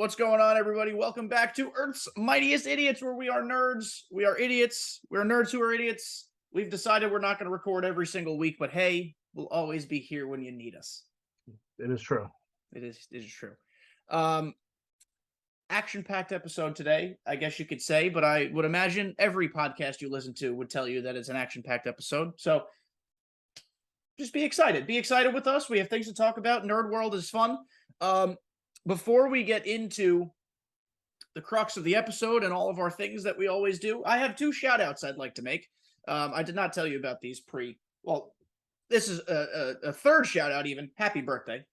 What's going on, everybody? Welcome back to Earth's Mightiest Idiots, where we are nerds. We are idiots. We are nerds who are idiots. We've decided we're not going to record every single week, but hey, we'll always be here when you need us. It is true. It is true. Action-packed episode today, I guess you could say, but I would imagine every podcast you listen to would tell you that it's an action-packed episode. So just be excited. Be excited with us. We have things to talk about. Nerd World is fun. Before we get into the crux of the episode and all of our things that we always do, I have two shout-outs I'd like to make. I did not tell you about these well, this is a third shout-out even. Happy birthday.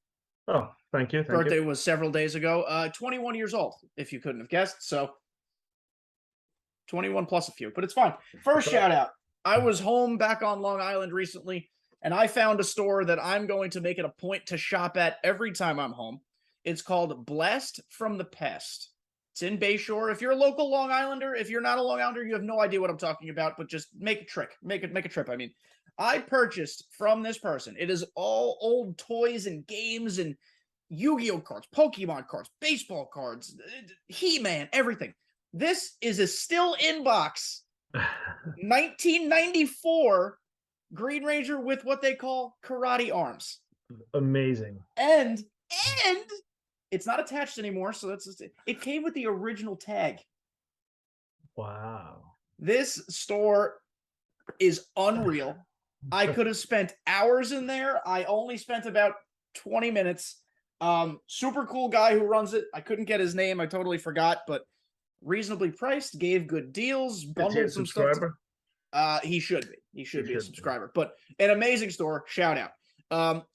Oh, thank you. Birthday was several days ago. 21 years old, if you couldn't have guessed. So 21 plus a few, but it's fine. First shout-out. I was home back on Long Island recently, and I found a store that I'm going to make it a point to shop at every time I'm home. It's called Blast from the Past. It's in Bayshore. If you're a local Long Islander, if you're not a Long Islander, you have no idea what I'm talking about, but just make a trip. Make a trip. I mean, I purchased from this person. It is all old toys and games and Yu-Gi-Oh cards, Pokemon cards, baseball cards, He-Man, everything. This is a still in box 1994 Green Ranger with what they call karate arms. Amazing. And it's not attached anymore, so it came with the original tag. Wow. This store is unreal. I could have spent hours in there. I only spent about 20 minutes. Super cool guy who runs it. I couldn't get his name. I totally forgot, but reasonably priced, gave good deals, bundled some stuff. He should be. He should be a subscriber. But an amazing store. Shout out.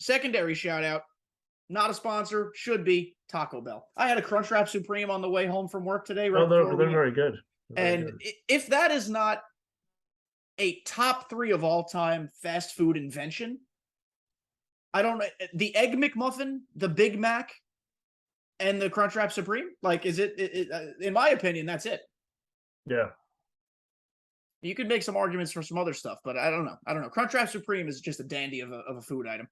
Secondary shout out. Not a sponsor, should be Taco Bell. I had a Crunchwrap Supreme on the way home from work today. Right they're very good. If that is not a top 3 of all time fast food invention, I don't know. The Egg McMuffin, the Big Mac, and the Crunchwrap Supreme, like, is it in my opinion, that's it. Yeah. You could make some arguments for some other stuff, but I don't know. Crunchwrap Supreme is just a dandy of a food item.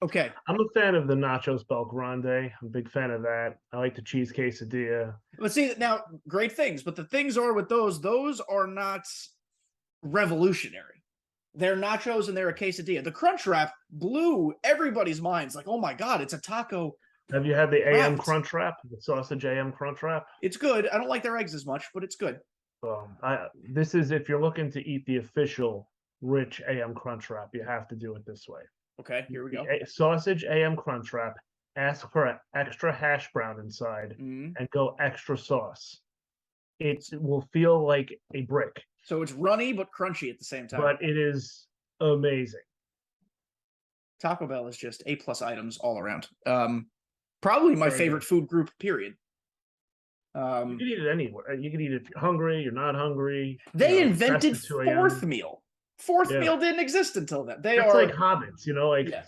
Okay. I'm a fan of the Nachos Bel Grande. I'm a big fan of that. I like the cheese quesadilla. But see, now, great things. But the things are with those are not revolutionary. They're nachos and they're a quesadilla. The Crunchwrap blew everybody's minds. Like, oh my God, it's a taco. Have you had the AM Crunchwrap? The sausage AM Crunchwrap? It's good. I don't like their eggs as much, but it's good. This is, if you're looking to eat the official rich AM Crunchwrap, you have to do it this way. Okay, here we go. Sausage AM Crunchwrap. Ask for an extra hash brown inside and go extra sauce. It will feel like a brick. So it's runny but crunchy at the same time. But it is amazing. Taco Bell is just A+ items all around. Probably my favorite food group, period. You can eat it anywhere. You can eat it if you're hungry, you're not hungry. They invented fourth meal. Fourth meal didn't exist until then. It's like hobbits,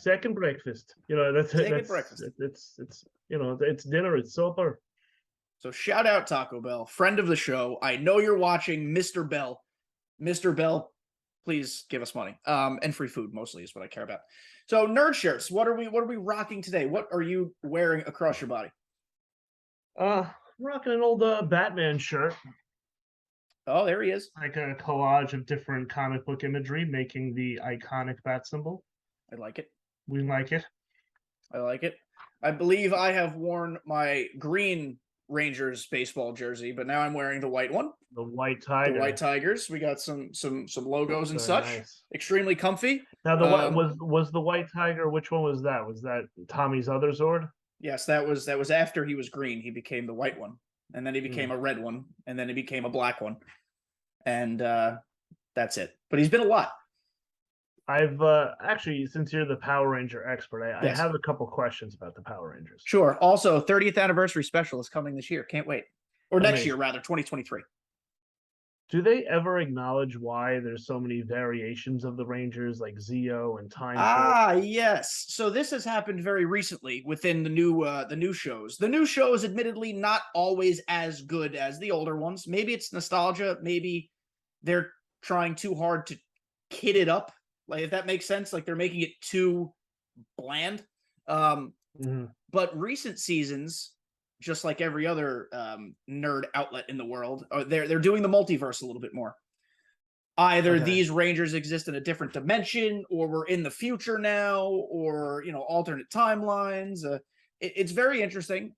second breakfast. That's breakfast. It's dinner, it's supper. So shout out Taco Bell, friend of the show. I know you're watching, Mr. Bell. Mr. Bell, please give us money. And free food mostly is what I care about. So nerd shirts, what are we rocking today? What are you wearing across your body? I'm rocking an old Batman shirt. Oh, there he is. Like a collage of different comic book imagery, making the iconic bat symbol. I like it. We like it. I like it. I believe I have worn my Green Rangers baseball jersey, but now I'm wearing the white one. The white tiger. The white tigers. We got some logos and such. Nice. Extremely comfy. Now was the white tiger. Which one was that? Was that Tommy's other Zord? Yes, that was after he was green. He became the white one. And then he became a red one, and then he became a black one. And that's it. But he's been a lot. I've actually, since you're the Power Ranger expert, I have a couple questions about the Power Rangers. Sure. Also, 30th anniversary special is coming this year. Can't wait. Or next year, rather, 2023. Do they ever acknowledge why there's so many variations of the Rangers, like Zeo and Time? Yes. So this has happened very recently within the new shows. The new shows, admittedly, not always as good as the older ones. Maybe it's nostalgia. Maybe they're trying too hard to kid it up. Like, if that makes sense, like they're making it too bland. But recent seasons, just like every other nerd outlet in the world, they're doing the multiverse a little bit more. Either Okay. these Rangers exist in a different dimension, or we're in the future now, or alternate timelines. It's very interesting.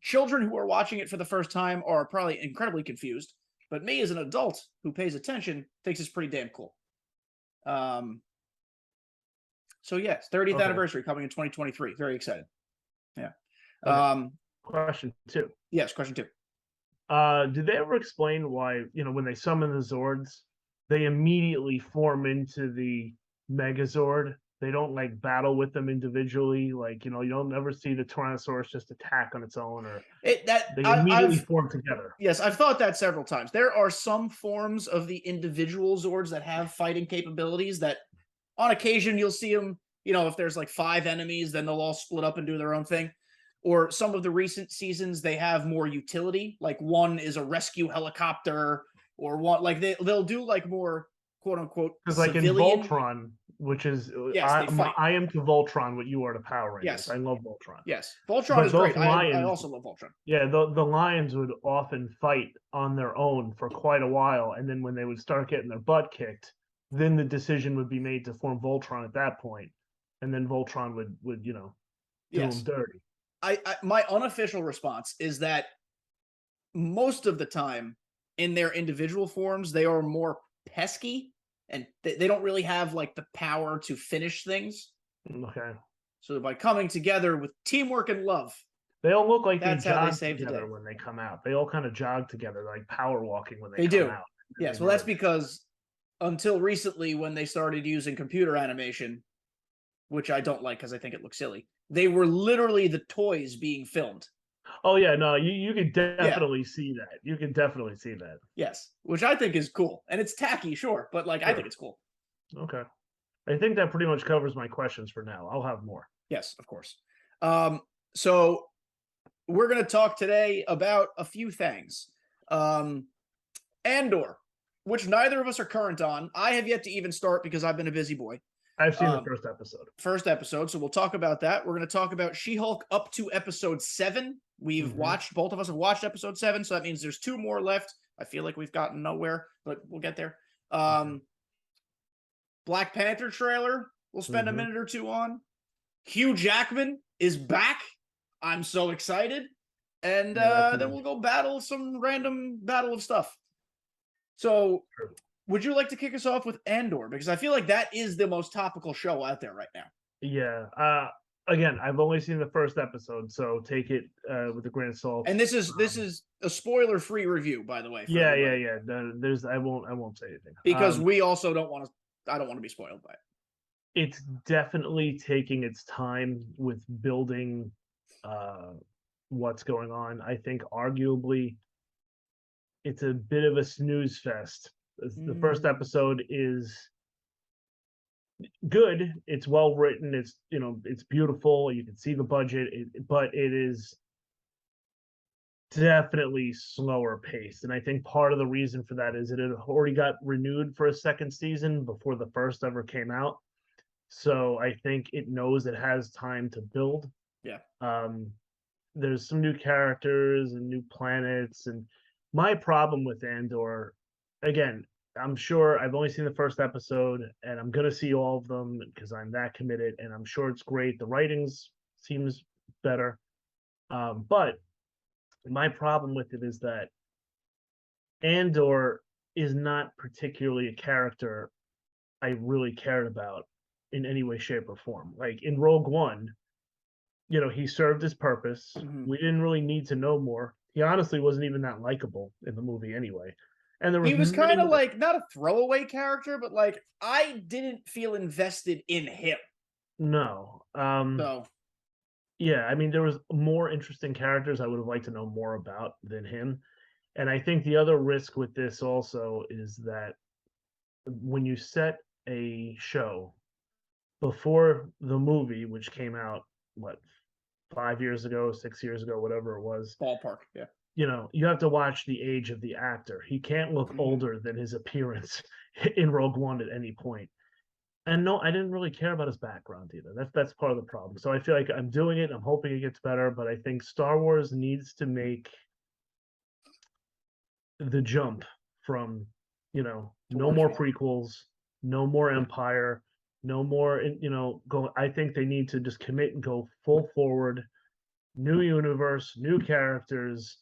Children who are watching it for the first time are probably incredibly confused, but me as an adult who pays attention thinks it's pretty damn cool. So yes, 30th Okay. anniversary coming in 2023. Very excited. Yeah. Okay. Question 2. Yes, question 2. Did they ever explain why, when they summon the Zords, they immediately form into the Megazord? They don't like battle with them individually. Like, you don't ever see the Tyrannosaurus just attack on its own, or they immediately form together. Yes, I've thought that several times. There are some forms of the individual Zords that have fighting capabilities that on occasion you'll see them, if there's like 5 enemies, then they'll all split up and do their own thing. Or some of the recent seasons, they have more utility. Like one is a rescue helicopter, or one like they'll do like more quote unquote Because like in civilian. Voltron, which is Yes, they fight. I am to Voltron what you are to Power Rangers. Yes. I love Voltron. Yes, Voltron But is those great. I lions, also love Voltron. yeah, the lions would often fight on their own for quite a while, and then when they would start getting their butt kicked, then the decision would be made to form Voltron at that point, and then Voltron would do Yes. them dirty. My unofficial response is that most of the time in their individual forms, they are more pesky and they don't really have like the power to finish things. Okay. So by coming together with teamwork and love, they all look like that's they how they jog save the together day. when they come out. They all kind of jog together, like power walking when they They come do. out. Yes, well, that's because until recently, when they started using computer animation, which I don't like because I think it looks silly, they were literally the toys being filmed. Oh yeah, no, you can definitely see that. You can definitely see that. Yes, which I think is cool, and it's tacky, sure, but like I think it's cool. Okay, I think that pretty much covers my questions for now. I'll have more. Yes, of course. So we're going to talk today about a few things. Andor, which neither of us are current on. I have yet to even start because I've been a busy boy. I've seen the first episode. First episode, so we'll talk about that. We're going to talk about She-Hulk up to episode 7. We've watched, both of us have watched episode 7, so that means there's 2 more left. I feel like we've gotten nowhere, but we'll get there. Black Panther trailer, we'll spend a minute or 2 on. Hugh Jackman is back. I'm so excited. And then we'll go battle some random battle of stuff. So, would you like to kick us off with Andor? Because I feel like that is the most topical show out there right now. Yeah. Again, I've only seen the first episode, so take it with a grain of salt. And this is a spoiler-free review, by the way. Yeah. There's I won't say anything because we also don't want to. I don't want to be spoiled by it. It's definitely taking its time with building what's going on. I think arguably it's a bit of a snooze fest. The first episode is good. It's well written. It's beautiful. You can see the budget, but it is definitely slower paced. And I think part of the reason for that is it had already got renewed for a second season before the first ever came out. So I think it knows it has time to build. Yeah. There's some new characters and new planets. And my problem with Andor, again, I'm sure I've only seen the first episode and I'm going to see all of them because I'm that committed and I'm sure it's great. The writings seems better. But my problem with it is that Andor is not particularly a character I really cared about in any way, shape, or form. Like in Rogue One, he served his purpose. We didn't really need to know more. He honestly wasn't even that likable in the movie anyway. And he was kind of like not a throwaway character, but like I didn't feel invested in him. No. So yeah, I mean, there was more interesting characters I would have liked to know more about than him. And I think the other risk with this also is that when you set a show before the movie, which came out, 5 years ago, 6 years ago, whatever it was. Ballpark, yeah. You have to watch the age of the actor. He can't look older than his appearance in Rogue One at any point. And no, I didn't really care about his background either. That's part of the problem. So I feel like I'm doing it. I'm hoping it gets better, but I think Star Wars needs to make the jump from, no more Towards prequels, no more Empire, no more, go. I think they need to just commit and go full forward, new universe, new characters.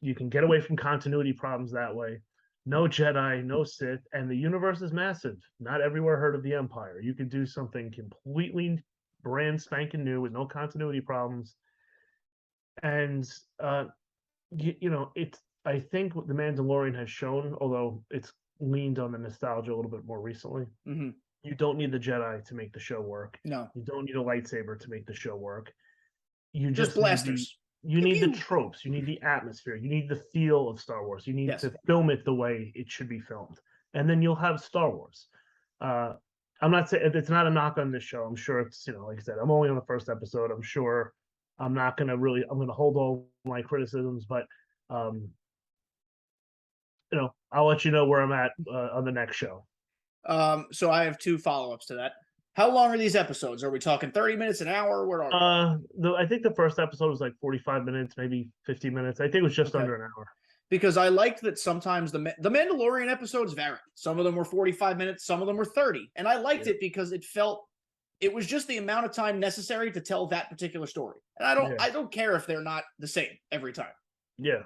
You can get away from continuity problems that way. No Jedi, no Sith, and the universe is massive. Not everywhere heard of the Empire. You could do something completely brand spanking new with no continuity problems. And it's I think what the Mandalorian has shown, although it's leaned on the nostalgia a little bit more recently. hmm You don't need the Jedi to make the show work. No, You don't need a lightsaber to make the show work. You just just need the blasters. you Pew need the pew. tropes, you need the atmosphere, you need the feel of Star Wars. You need Yes. to film it the way it should be filmed. And then you'll have Star Wars. Uh I'm not saying it's not a knock on this show. I'm sure it's, like I said, I'm only on the first episode. I'm sure I'm gonna hold all my criticisms, but um, I'll let you know where I'm at on the next show. So I have two follow-ups to that. How long are these episodes? Are we talking 30 minutes, an hour? Where are we? I think the first episode was like 45 minutes, maybe 50 minutes. I think it was just Okay. under an hour. Because I liked that sometimes the Mandalorian episodes varied. Some of them were 45 minutes, some of them were 30. And I liked it because it was just the amount of time necessary to tell that particular story. And I don't care if they're not the same every time. Yeah.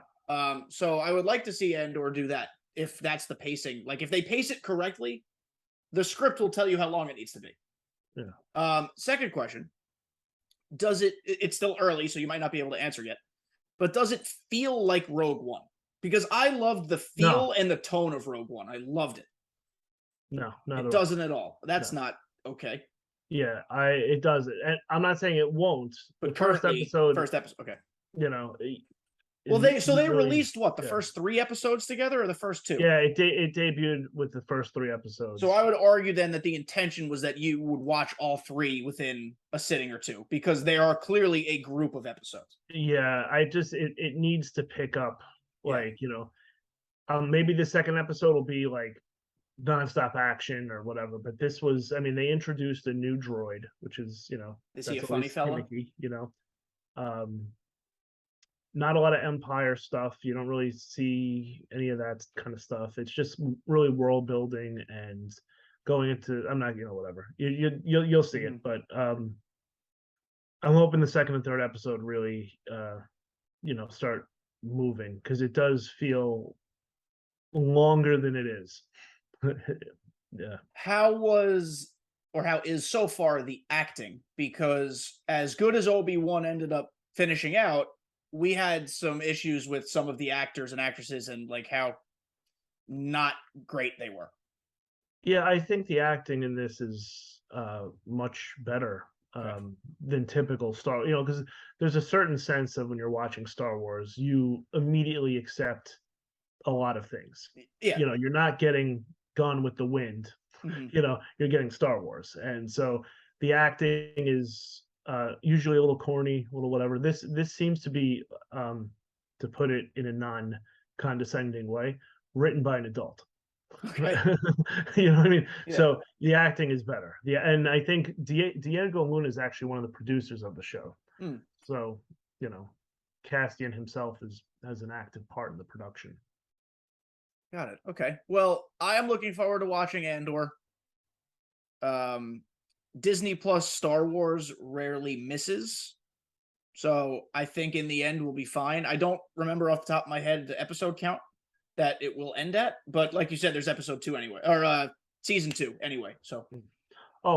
So I would like to see Andor do that if that's the pacing. Like if they pace it correctly, the script will tell you how long it needs to be. Yeah. Second question. It's still early, so you might not be able to answer yet, but does it feel like Rogue One? Because I loved the feel and the tone of Rogue One. I loved it. No, it doesn't at all. That's not okay. Yeah, it does. And I'm not saying it won't. But the first episode, okay. Well, they released what, the first 3 episodes together or the first 2? Yeah, it debuted with the first 3 episodes. So I would argue then that the intention was that you would watch all 3 within a sitting or 2 because they are clearly a group of episodes. Yeah, it needs to pick up, maybe the second episode will be like nonstop action or whatever. But this was, they introduced a new droid, which is, is he a funny fella? Not a lot of Empire stuff. You don't really see any of that kind of stuff. It's just really world building and going into. I'm not, whatever. You'll see it, but I'm hoping the second and third episode really, start moving because it does feel longer than it is. Yeah. How is so far the acting? Because as good as Obi-Wan ended up finishing out, we had some issues with some of the actors and actresses and like how not great they were. Yeah, I think the acting in this is much better than typical Star. Because there's a certain sense of when you're watching Star Wars, you immediately accept a lot of things. Yeah, you're not getting Gone with the Wind. You're getting Star Wars, and so the acting is usually a little corny, a little whatever. This seems to be, to put it in a non-condescending way, written by an adult. Okay. You know what I mean? Yeah. So the acting is better. Yeah, and I think Diego Luna is actually one of the producers of the show. So Castian himself has an active part in the production. Got it. Okay. Well, I am looking forward to watching Andor. Disney Plus Star Wars rarely misses. So I think in the end we'll be fine. I don't remember off the top of my head the episode count that it will end at, but like you said, there's episode 2 anyway, or season 2 anyway. So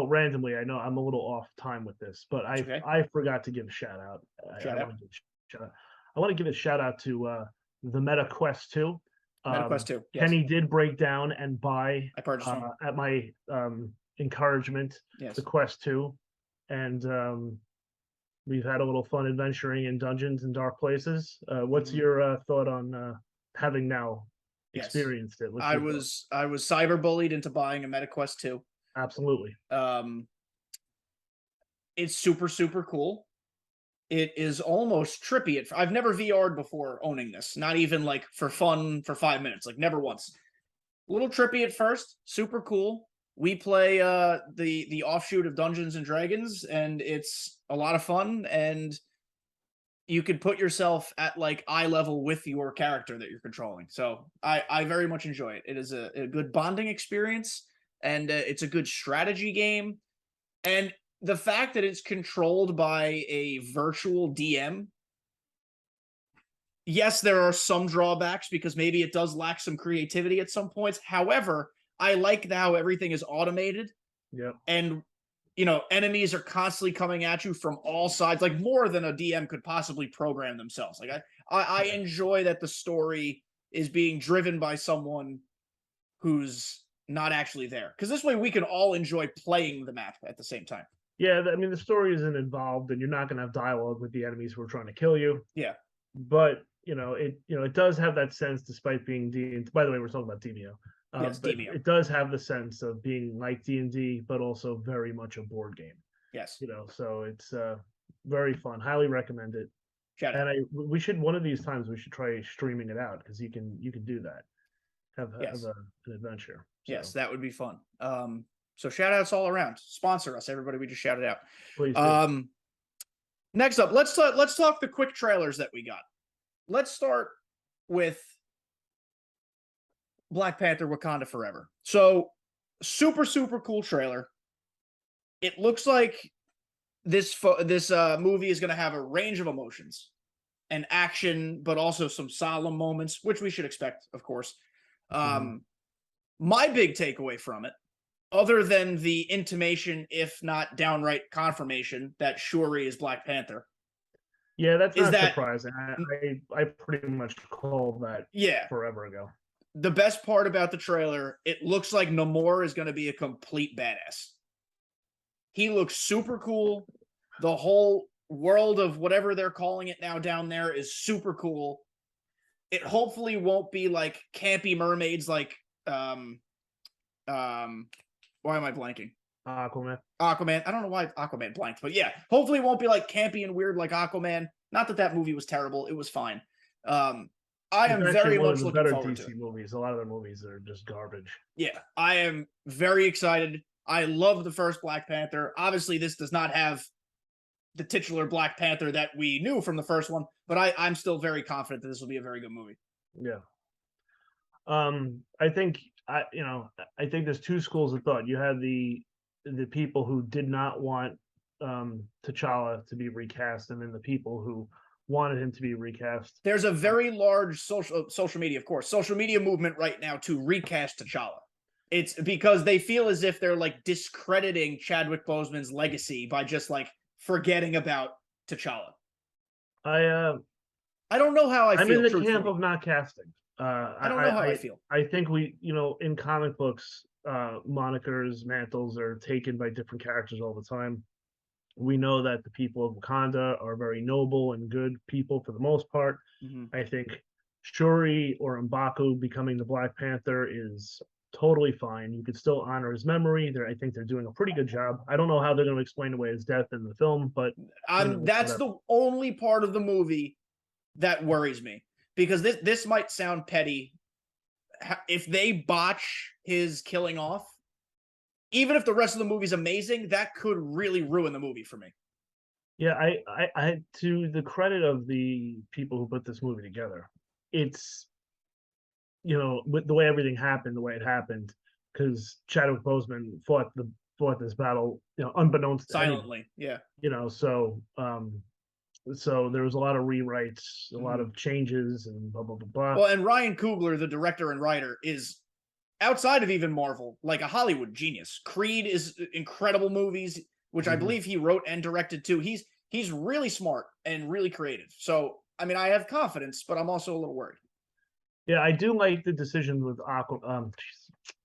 randomly, I know I'm a little off time with this, but I forgot to give a shout out. I want to give a shout out to the Meta Quest 2. Meta Quest 2. Yes. Kenny did break down and buy. I purchased one at my encouragement. Yes. The Quest 2, and we've had a little fun adventuring in dungeons and dark places. What's your thought on having now experienced it? I was cyberbullied into buying a Meta Quest 2. Absolutely. It's super, super cool. It is almost trippy. I've never VR'd before owning this. Not even like for fun for 5 minutes. Like never once. A little trippy at first. Super cool. We play the offshoot of Dungeons and Dragons, and it's a lot of fun. And you could put yourself at like eye level with your character that you're controlling. So I very much enjoy it. It is a good bonding experience, and it's a good strategy game. And the fact that it's controlled by a virtual DM, yes, there are some drawbacks because maybe it does lack some creativity at some points. However, I like how everything is automated. Yep. And enemies are constantly coming at you from all sides, like more than a DM could possibly program themselves. Like I enjoy that the story is being driven by someone who's not actually there, because this way we can all enjoy playing the map at the same time. Yeah, I mean the story isn't involved, and you're not going to have dialogue with the enemies who are trying to kill you. Yeah, but it does have that sense, despite being D. By the way, we're talking about DBO. Yes, but DBO. it does have the sense of being like D&D, but also very much a board game. Yes, So it's very fun. Highly recommend it. shout out. And we should, one of these times we should try streaming it out, because you can do that. Have Yes. an adventure. So, Yes, that would be fun. So shout outs all around. Sponsor us, everybody. We just shouted out. please do. Next up, let's talk the quick trailers that we got. Let's start with Black Panther: Wakanda Forever. So, super cool trailer. It looks like this movie is going to have a range of emotions and action, but also some solemn moments, which we should expect, of course. My big takeaway from it, other than the intimation, if not downright confirmation, that Shuri is Black Panther. Yeah, that's not surprising. I pretty much called that forever ago. The best part about the trailer, it looks like Namor is going to be a complete badass. He looks super cool. The whole world of whatever they're calling it now down there is super cool. It hopefully won't be like campy mermaids like why am I blanking? Aquaman. I don't know why Aquaman blanked, but yeah, hopefully it won't be like campy and weird like Aquaman. Not that movie was terrible; it was fine. I am very much looking forward to it. Movies. A lot of their movies are just garbage. Yeah, I am very excited. I love the first Black Panther. Obviously, this does not have the titular Black Panther that we knew from the first one, but I'm still very confident that this will be a very good movie. Yeah. I think there's two schools of thought. You had the people who did not want T'Challa to be recast, and then the people who wanted him to be recast. There's a very large social media, of course, social media movement right now to recast T'Challa. It's because they feel as if they're like discrediting Chadwick Boseman's legacy by just like forgetting about T'Challa. I don't know how I feel. I'm in the camp of not casting. I don't know how I feel. I think in comic books, monikers, mantles are taken by different characters all the time. We know that the people of Wakanda are very noble and good people for the most part. I think Shuri or M'Baku becoming the Black Panther is totally fine. You could still honor his memory. I think they're doing a pretty good job. I don't know how they're going to explain away his death in the film, but that's the only part of the movie that worries me, because this might sound petty. If they botch his killing off, even if the rest of the movie's amazing, that could really ruin the movie for me. Yeah, I to the credit of the people who put this movie together, it's with the way everything happened, the way it happened, because Chadwick Boseman fought this battle, unbeknownst silently to anyone. So there was a lot of rewrites, a lot of changes, and blah blah blah blah. Well, and Ryan Coogler, the director and writer, is outside of even Marvel, like a Hollywood genius. Creed is incredible movies, which I believe he wrote and directed too. He's really smart and really creative. So, I mean, I have confidence, but I'm also a little worried. Yeah, I do like the decision with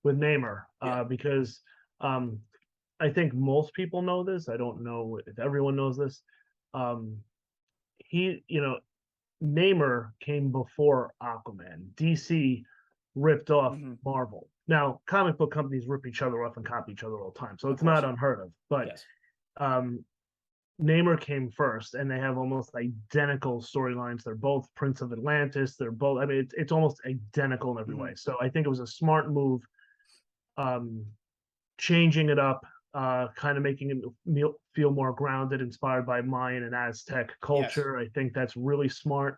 Namor, because I think most people know this. I don't know if everyone knows this. Namor came before Aquaman. DC ripped off Marvel. Now, comic book companies rip each other off and copy each other all the time, so it's not unheard of. But Namor came first, and they have almost identical storylines. They're both Prince of Atlantis. They're both. I mean, it's almost identical in every way. So I think it was a smart move, changing it up, kind of making it feel more grounded, inspired by Mayan and Aztec Yes. culture. I think that's really smart.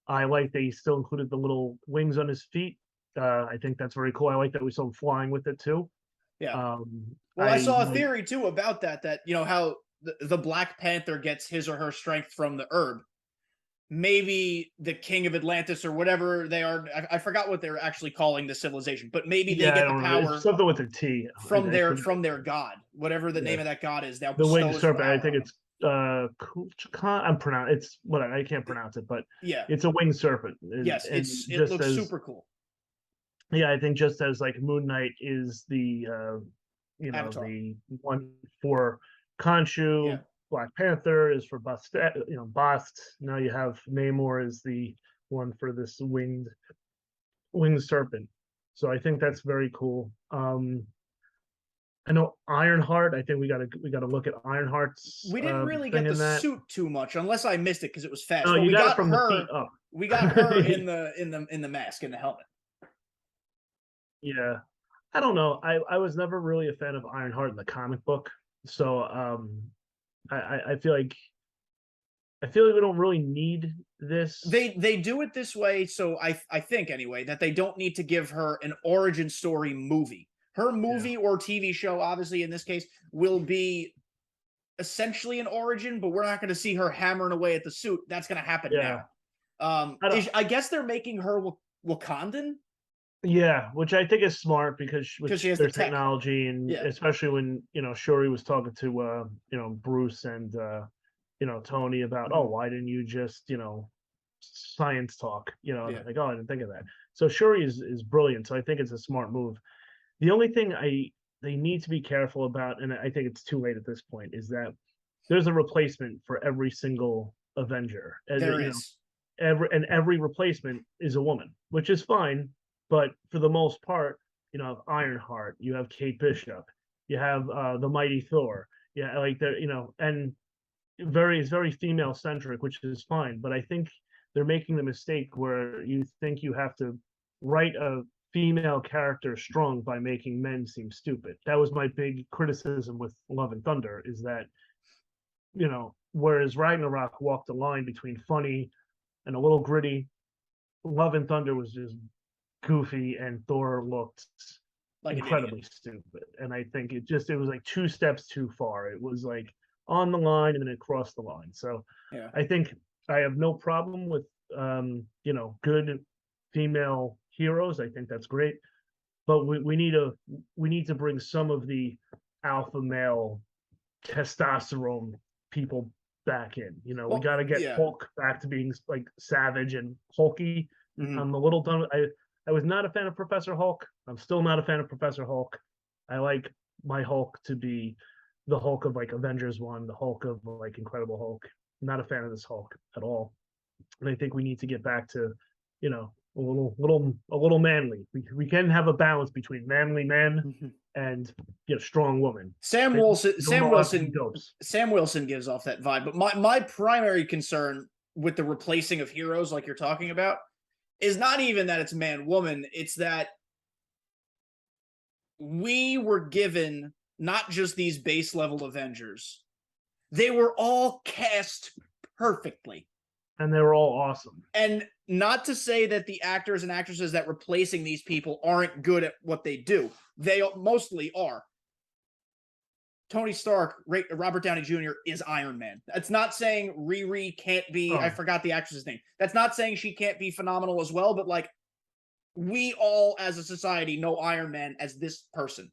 I like that he still included the little wings on his feet. I think that's very cool. I like that we saw him flying with it too. Yeah. Um, Well, I I saw a like, theory too about that. That how the Black Panther gets his or her strength from the herb. Maybe the king of Atlantis or whatever they are. I forgot what they're actually calling the civilization, but maybe they yeah, I get the don't remember. It's power something with a T. from I forget. from their god, whatever the Yeah, name of that god is. Now the winged bestows serpent. I power think on them. it's I'm pronounce. It's what I can't pronounce it, but Yeah. it's a winged serpent. Yes. And It just looks as super cool. yeah, I think just as like Moon Knight is the Avatar. the one for Yeah. Khonshu, Black Panther is for Bast. Now you have Namor as the one for this winged serpent. So I think that's very cool. I know Ironheart. I think we gotta look at Ironheart's We didn't really thing get the in that. suit too much, unless I missed it because it was fast. No, But you we got it got from the feet her. up. We got her in the mask, in the helmet. Yeah, I don't know. I was never really a fan of Ironheart in the comic book, so I feel like we don't really need this. They do it this way, so I think anyway that they don't need to give her an origin story movie. Her Yeah, movie or TV show, obviously in this case, will be essentially an origin, but we're not going to see her hammering away at the suit. That's going to happen yeah. now. I don't. I guess they're making her Wakandan Yeah, which I think is smart because because she with has the their tech. technology and Yeah, especially when Shuri was talking to Bruce and Tony about, oh, mm-hmm. why didn't you just science talk, Yeah. like, oh, I didn't think of that. So Shuri is brilliant, so I think it's a smart move. The only thing they need to be careful about, and I think it's too late at this point, is that there's a replacement for every single Avenger. There is. Every replacement is a woman, which is fine. But for the most part, have Ironheart, you have Kate Bishop, you have the Mighty Thor, yeah, like they're and it's very female centric, which is fine. But I think they're making the mistake where you think you have to write a female character strong by making men seem stupid. That was my big criticism with Love and Thunder, is that whereas Ragnarok walked the line between funny and a little gritty, Love and Thunder was just goofy, and Thor looked Like an idiot. incredibly stupid. And I think it was like two steps too far. It was like on the line and then it crossed the line. So Yeah. I think I have no problem with good female heroes. I think that's great. But we need to bring some of the alpha male testosterone people back in. We Well, got to get yeah. Hulk back to being like savage and hulky. Mm-hmm. I'm a little done. I was not a fan of Professor Hulk. I'm still not a fan of Professor Hulk. I like my Hulk to be the Hulk of like Avengers 1, the Hulk of like Incredible Hulk. I'm not a fan of this Hulk at all. And I think we need to get back to, a little manly. We can have a balance between manly man Mm-hmm. and strong woman. Sam They Wilson. don't Sam all have to be Wilson. dopes. Sam Wilson gives off that vibe. But my primary concern with the replacing of heroes, like you're talking about, is not even that it's man woman. It's that we were given not just these base level Avengers; they were all cast perfectly. And they were all awesome. And not to say that the actors and actresses that replacing these people aren't good at what they do. They mostly are. Tony Stark, Robert Downey Jr. is Iron Man. That's not saying Riri can't be. I Oh, forgot the actress's name. That's not saying she can't be phenomenal as well. But like, we all as a society know Iron Man as this person.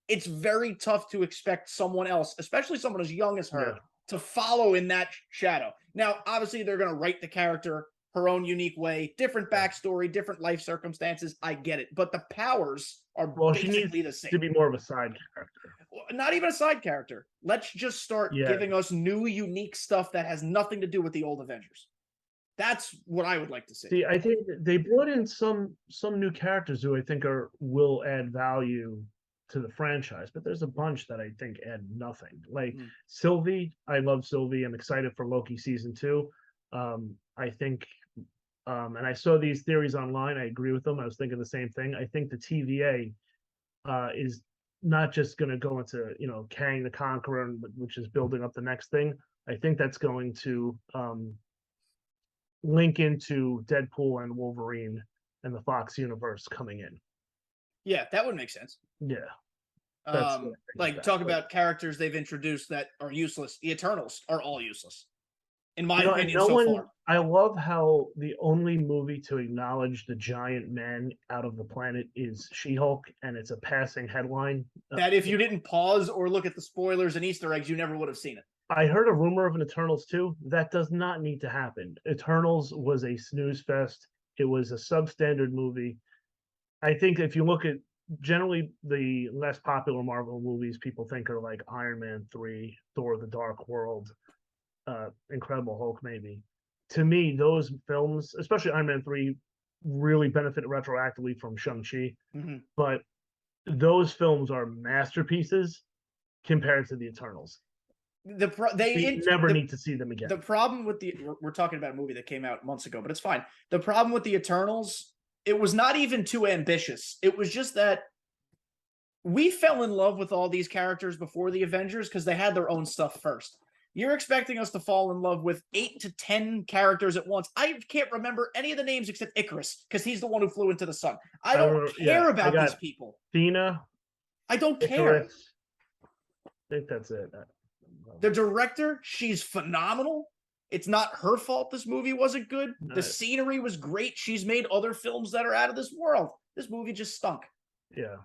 It's very tough to expect someone else, especially someone as young as yeah. her, to follow in that shadow. Now, obviously, they're going to write the character her own unique way, different backstory, different life circumstances. I get it. But the powers are Well, she needs basically the same. to be more of a side character. Not even a side character. Let's just start Yeah. giving us new, unique stuff that has nothing to do with the old Avengers. That's what I would like to see. See, I think they brought in some new characters who I think will add value to the franchise, but there's a bunch that I think add nothing. Like Sylvie, I love Sylvie. I'm excited for Loki season 2. I think, and I saw these theories online. I agree with them. I was thinking the same thing. I think the TVA is not just going to go into, Kang the Conqueror, which is building up the next thing. I think that's going to link into Deadpool and Wolverine and the Fox universe coming in. Yeah, that would make sense. Yeah. That's like talk about characters they've introduced that are useless. The Eternals are all useless, in my opinion, far. I love how the only movie to acknowledge the giant man out of the planet is She-Hulk, and it's a passing headline. That if you didn't pause or look at the spoilers and Easter eggs, you never would have seen it. I heard a rumor of an Eternals 2. That does not need to happen. Eternals was a snooze fest. It was a substandard movie. I think if you look at generally the less popular Marvel movies, people think are like Iron Man 3, Thor: The Dark World, Incredible Hulk, maybe. To me, those films, especially Iron Man 3, really benefit retroactively from Shang-Chi. Mm-hmm. But those films are masterpieces compared to the Eternals. They never need to see them again. The problem with we're talking about a movie that came out months ago, but it's fine. The problem with the Eternals, it was not even too ambitious. It was just that we fell in love with all these characters before the Avengers because they had their own stuff first. You're expecting us to fall in love with 8 to 10 characters at once. I can't remember any of the names except Icarus because he's the one who flew into the sun. I don't care about these people. Athena. I don't care. I think that's it. The director, she's phenomenal. It's not her fault this movie wasn't good. No. The scenery was great. She's made other films that are out of this world. This movie just stunk. Yeah.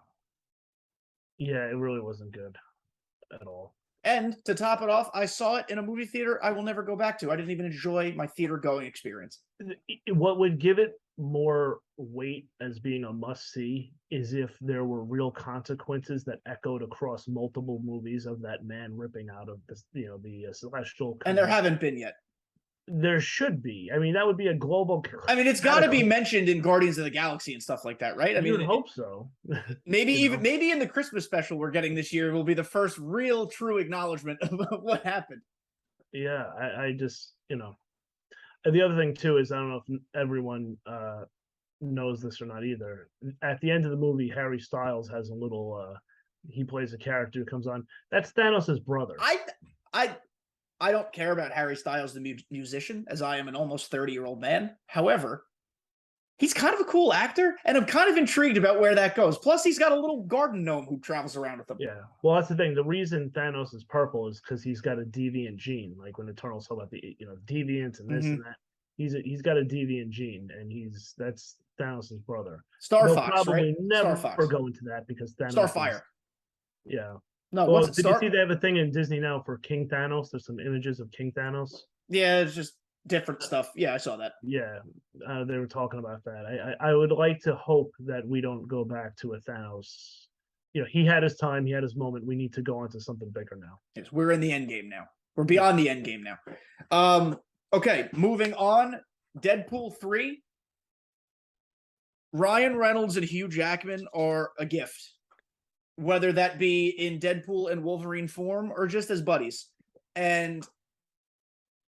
Yeah, it really wasn't good at all. And to top it off, I saw it in a movie theater I will never go back to. I didn't even enjoy my theater going experience. What would give it more weight as being a must-see is if there were real consequences that echoed across multiple movies of that man ripping out of the celestial. And there haven't been yet. There should be. I mean, that would be a global. I mean, it's got to be mentioned in Guardians of the Galaxy and stuff like that, right? I mean, hope so. Maybe maybe in the Christmas special we're getting this year will be the first real, true acknowledgement of what happened. Yeah, I just And the other thing too is I don't know if everyone knows this or not either. At the end of the movie, Harry Styles has a little. He plays a character who comes on. That's Thanos' brother. I don't care about Harry Styles, the musician, as I am an almost 30-year-old man. However, he's kind of a cool actor, and I'm kind of intrigued about where that goes. Plus, he's got a little garden gnome who travels around with him. Yeah, well, that's the thing. The reason Thanos is purple is because he's got a deviant gene. Like when Eternals talk about the deviants and this and that, he's got a deviant gene, and that's Thanos' brother. Starfox, They'll probably right? never go into that because Thanos. Starfire. Yeah. No, did you see they have a thing in Disney now for King Thanos? There's some images of King Thanos. Yeah, it's just different stuff. Yeah, I saw that. Yeah, they were talking about that. I would like to hope that we don't go back to a Thanos. He had his time, he had his moment. We need to go on to something bigger now. Yes, we're in the end game now. We're beyond the end game now. Okay, moving on. Deadpool 3. Ryan Reynolds and Hugh Jackman are a gift. Whether that be in Deadpool and Wolverine form or just as buddies. And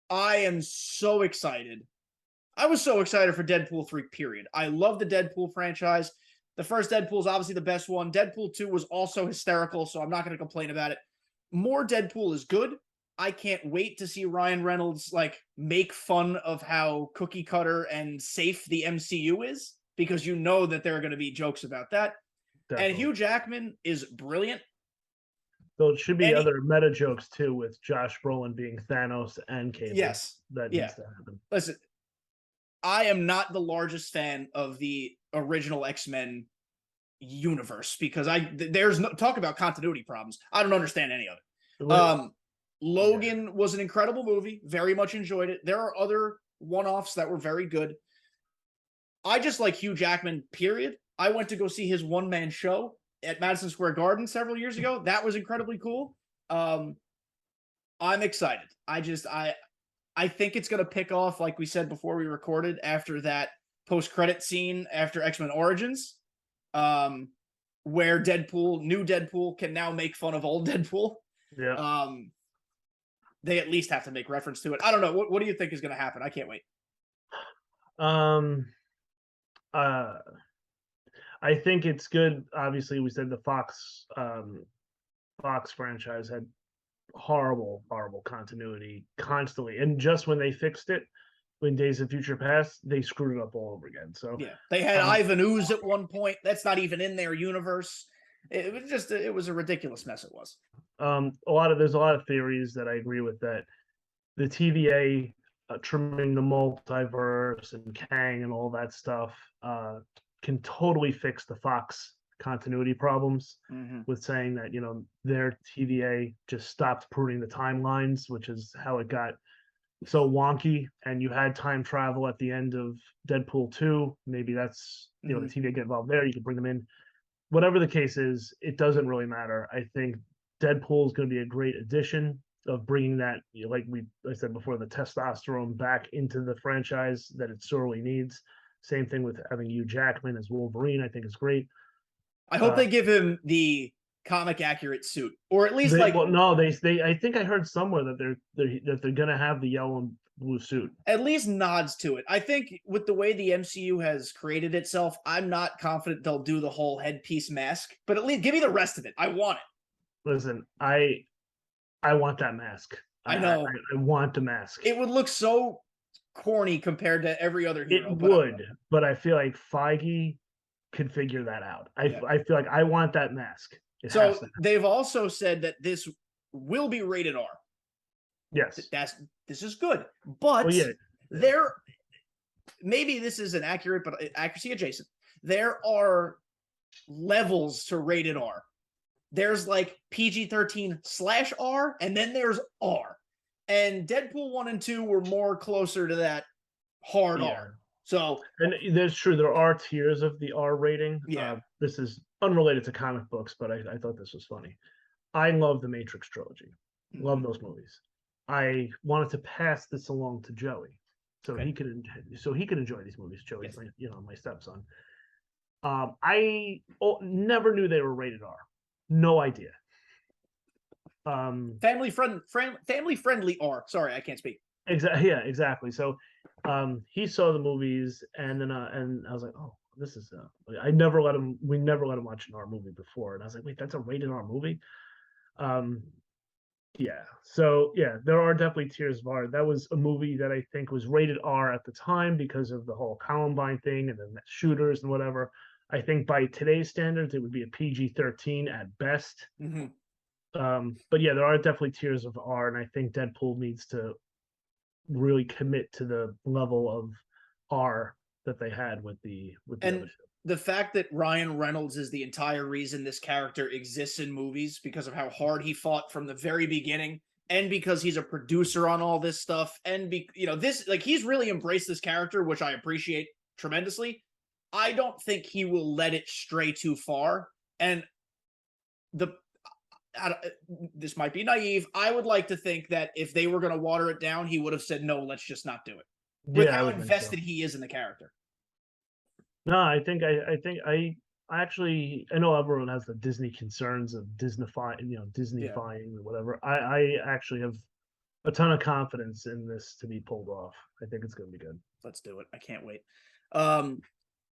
I am so excited. I was so excited for Deadpool 3, period. I love the Deadpool franchise. The first Deadpool is obviously the best one. Deadpool 2 was also hysterical, so I'm not going to complain about it. More Deadpool is good. I can't wait to see Ryan Reynolds make fun of how cookie cutter and safe the MCU is, because that there are going to be jokes about that. Definitely. And Hugh Jackman is brilliant. So it should be other meta jokes too, with Josh Brolin being Thanos and Cable. Yes, that needs to happen. Listen, I am not the largest fan of the original X-Men universe because there's no talk about continuity problems. I don't understand any of it. Logan was an incredible movie. Very much enjoyed it. There are other one-offs that were very good. I just like Hugh Jackman, period. I went to go see his one-man show at Madison Square Garden several years ago. That was incredibly cool. I'm excited. I think it's going to pick off, like we said before we recorded, after that post-credit scene after X-Men Origins, where new Deadpool can now make fun of old Deadpool. Yeah. They at least have to make reference to it. I don't know. What do you think is going to happen? I can't wait. I think it's good. Obviously, we said the Fox franchise had horrible, horrible continuity constantly, and just when they fixed it, when Days of Future Past, they screwed it up all over again. So Yeah, they had Ivan Ooze at one point. That's not even in their universe. It was just it was a ridiculous mess. It was. there's a lot of theories that I agree with, that the TVA trimming the multiverse and Kang and all that stuff can totally fix the Fox continuity problems with saying that, their TVA just stopped pruning the timelines, which is how it got so wonky. And you had time travel at the end of Deadpool 2. Maybe that's, the TVA get involved there. You can bring them in. Whatever the case is, it doesn't really matter. I think Deadpool is going to be a great addition of bringing that, like I said before, the testosterone back into the franchise that it sorely needs. Same thing with having Hugh Jackman as Wolverine. I think is great. I hope they give him the comic accurate suit, or at least I think I heard somewhere that they're gonna have the yellow and blue suit. At least nods to it. I think with the way the MCU has created itself, I'm not confident they'll do the whole headpiece mask, but at least give me the rest of it. I want it. Listen, I want that mask. I know. I want the mask. It would look so corny compared to every other hero. But I feel like Feige could figure that out. I feel like I want that mask. So they've also said that this will be rated R. Yes. This is good. But there maybe this isn't accurate, but accuracy adjacent. There are levels to rated R. There's like PG-13/R, and then there's R. And Deadpool 1 and 2 were more closer to that hard R. So, and that's true. There are tiers of the R rating. Yeah. This is unrelated to comic books, but I thought this was funny. I love the Matrix trilogy. Love those movies. I wanted to pass this along to Joey, so he could enjoy these movies. Joey's my stepson. I never knew they were rated R. No idea. Family friendly R. Sorry, I can't speak. Exactly. Yeah, exactly. So, he saw the movies, and then and I was like, oh, this is. We never let him watch an R movie before, and I was like, wait, that's a rated R movie. Yeah. So yeah, there are definitely tiers of R. That was a movie that I think was rated R at the time because of the whole Columbine thing and the shooters and whatever. I think by today's standards, it would be a PG-13 at best. But yeah, there are definitely tiers of R, and I think Deadpool needs to really commit to the level of R that they had with the other show. The fact that Ryan Reynolds is the entire reason this character exists in movies because of how hard he fought from the very beginning, and because he's a producer on all this stuff, and he's really embraced this character, which I appreciate tremendously. I don't think he will let it stray too far. And this might be naive. I would like to think that if they were going to water it down, he would have said, no, let's just not do it. With how invested he is in the character. No, I know everyone has the Disney concerns of Disneyfying or whatever. I actually have a ton of confidence in this to be pulled off. I think it's going to be good. Let's do it. I can't wait.